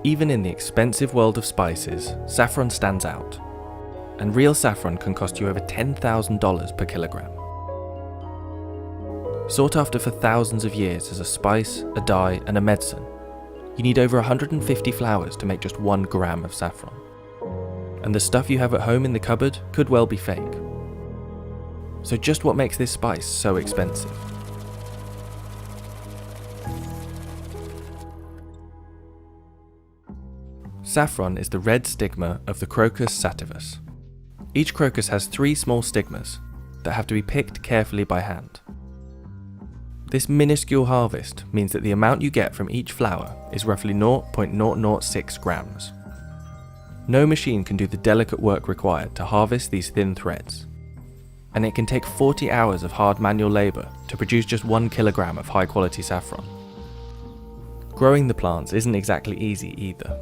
Even in the expensive world of spices, saffron stands out. And real saffron can cost you over $10,000 per kilogram. Sought after for thousands of years as a spice, a dye, and a medicine, you need over 150 flowers to make just 1 gram of saffron. And the stuff you have at home in the cupboard could well be fake. So just what makes this spice so expensive? Saffron is the red stigma of the Crocus sativus. Each crocus has 3 small stigmas that have to be picked carefully by hand. This minuscule harvest means that the amount you get from each flower is roughly 0.006 grams. No machine can do the delicate work required to harvest these thin threads, and it can take 40 hours of hard manual labour to produce just 1 kilogram of high quality saffron. Growing the plants isn't exactly easy either.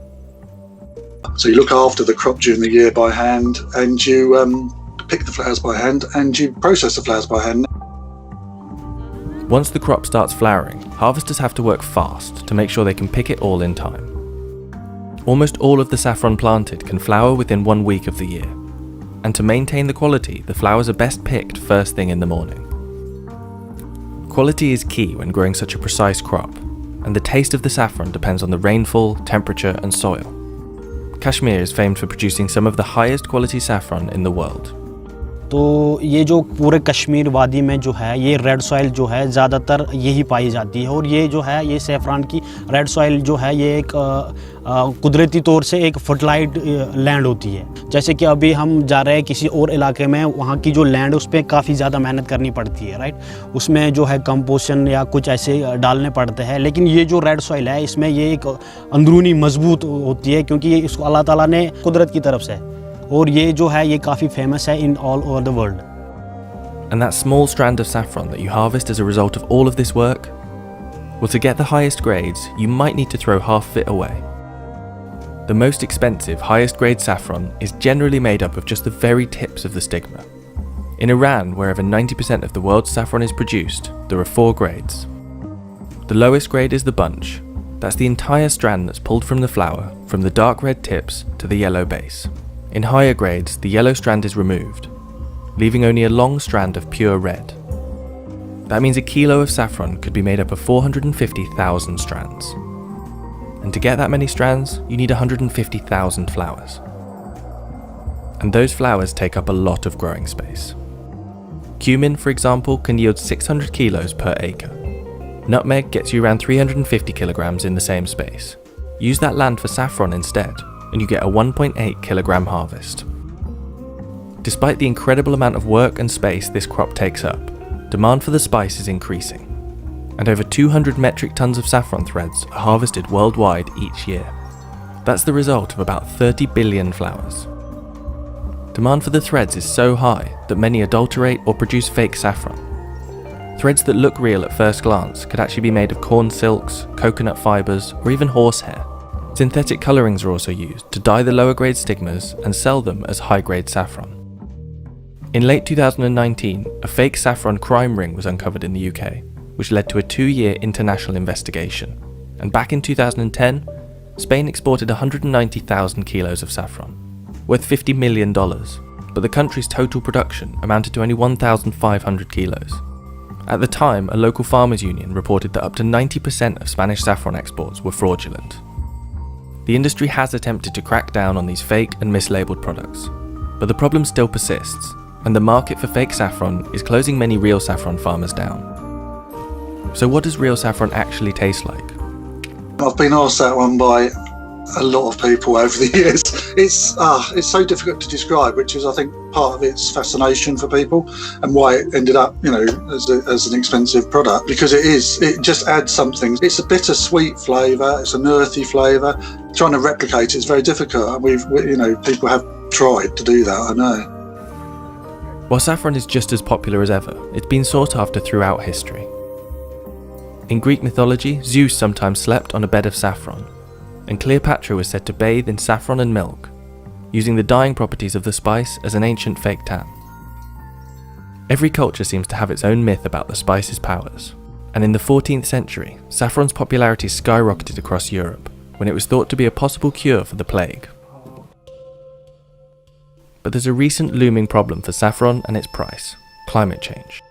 So you look after the crop during the year by hand, and you pick the flowers by hand, and you process the flowers by hand. Once the crop starts flowering, harvesters have to work fast to make sure they can pick it all in time. Almost all of the saffron planted can flower within 1 week of the year, and to maintain the quality, the flowers are best picked first thing in the morning. Quality is key when growing such a precise crop, and the taste of the saffron depends on the rainfall, temperature, and soil. Kashmir is famed for producing some of the highest quality saffron in the world. तो ये जो पूरे कश्मीर वादी में जो है ये red soil जो है ज़्यादातर यही पाई जाती है, और ये जो है ये सैफरान की रेड सॉइल जो है ये एक कुदरती तौर से एक फर्टिलाइज्ड लैंड होती है। जैसे कि अभी हम जा रहे हैं किसी और इलाके में, वहाँ की जो लैंड उस पर काफ़ी ज़्यादा मेहनत करनी पड़ती है, राइट। उसमें जो है कंपोजिशन या कुछ ऐसे डालने पड़ते हैं, लेकिन ये जो रेड सॉइल है इसमें ये एक अंदरूनी मजबूत होती है, क्योंकि ये इसको अल्लाह ताला ने कुदरत की तरफ से, और ये जो है ये काफ़ी फेमस है in all over the world. And that small strand of saffron that you harvest as a result of all of this work? Well, to get the highest grades, you might need to throw half of it away. The most expensive, highest grade saffron is generally made up of just the very tips of the stigma. In Iran, where over 90% of the world's saffron is produced, there are 4 grades. The lowest grade is the bunch. That's the entire strand that's pulled from the flower, from the dark red tips to the yellow base. In higher grades, the yellow strand is removed, leaving only a long strand of pure red. That means a kilo of saffron could be made up of 450,000 strands. And to get that many strands, you need 150,000 flowers. And those flowers take up a lot of growing space. Cumin, for example, can yield 600 kilos per acre. Nutmeg gets you around 350 kilograms in the same space. Use that land for saffron instead, and you get a 1.8 kilogram harvest. Despite the incredible amount of work and space this crop takes up, demand for the spice is increasing, and over 200 metric tons of saffron threads are harvested worldwide each year. That's the result of about 30 billion flowers. Demand for the threads is so high that many adulterate or produce fake saffron. Threads that look real at first glance could actually be made of corn silks, coconut fibres, or even horsehair. Synthetic colourings are also used to dye the lower grade stigmas and sell them as high grade saffron. In late 2019, a fake saffron crime ring was uncovered in the UK, which led to a 2-year international investigation. And back in 2010, Spain exported 190,000 kilos of saffron, worth $50 million, but the country's total production amounted to only 1,500 kilos. At the time, a local farmers' union reported that up to 90% of Spanish saffron exports were fraudulent. The industry has attempted to crack down on these fake and mislabeled products, but the problem still persists, and the market for fake saffron is closing many real saffron farmers down. So what does real saffron actually taste like? I've been asked that one by a lot of people over the years. It's so difficult to describe, which is, I think, part of its fascination for people and why it ended up, as an expensive product, because it just adds something. It's a bittersweet flavour, it's an earthy flavour. Trying to replicate it is very difficult. People have tried to do that, I know. While saffron is just as popular as ever, it's been sought after throughout history. In Greek mythology, Zeus sometimes slept on a bed of saffron, and Cleopatra was said to bathe in saffron and milk, using the dyeing properties of the spice as an ancient fake tan. Every culture seems to have its own myth about the spice's powers, and in the 14th century, saffron's popularity skyrocketed across Europe, when it was thought to be a possible cure for the plague. But there's a recent looming problem for saffron and its price: climate change.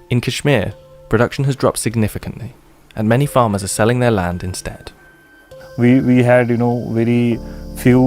In Kashmir, production has dropped significantly, and many farmers are selling their land instead. We had very few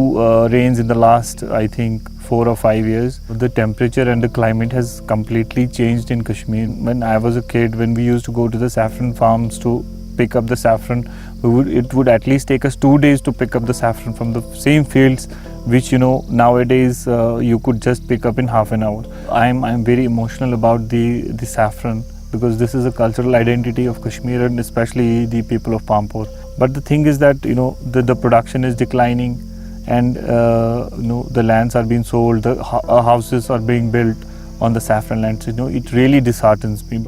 rains in the last, I think, 4 or 5 years. The temperature and the climate has completely changed in Kashmir. When I was a kid, when we used to go to the saffron farms to pick up the saffron, it would at least take us 2 days to pick up the saffron from the same fields, which nowadays you could just pick up in half an hour. I'm very emotional about the saffron, because this is a cultural identity of Kashmir and especially the people of Pampur. But the thing is that the production is declining, and the lands are being sold, the houses are being built on the saffron lands. It really disheartens me.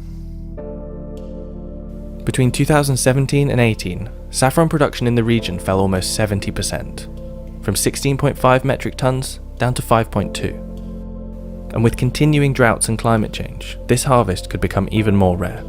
Between 2017 and 18, saffron production in the region fell almost 70%, from 16.5 metric tons down to 5.2. And with continuing droughts and climate change, this harvest could become even more rare.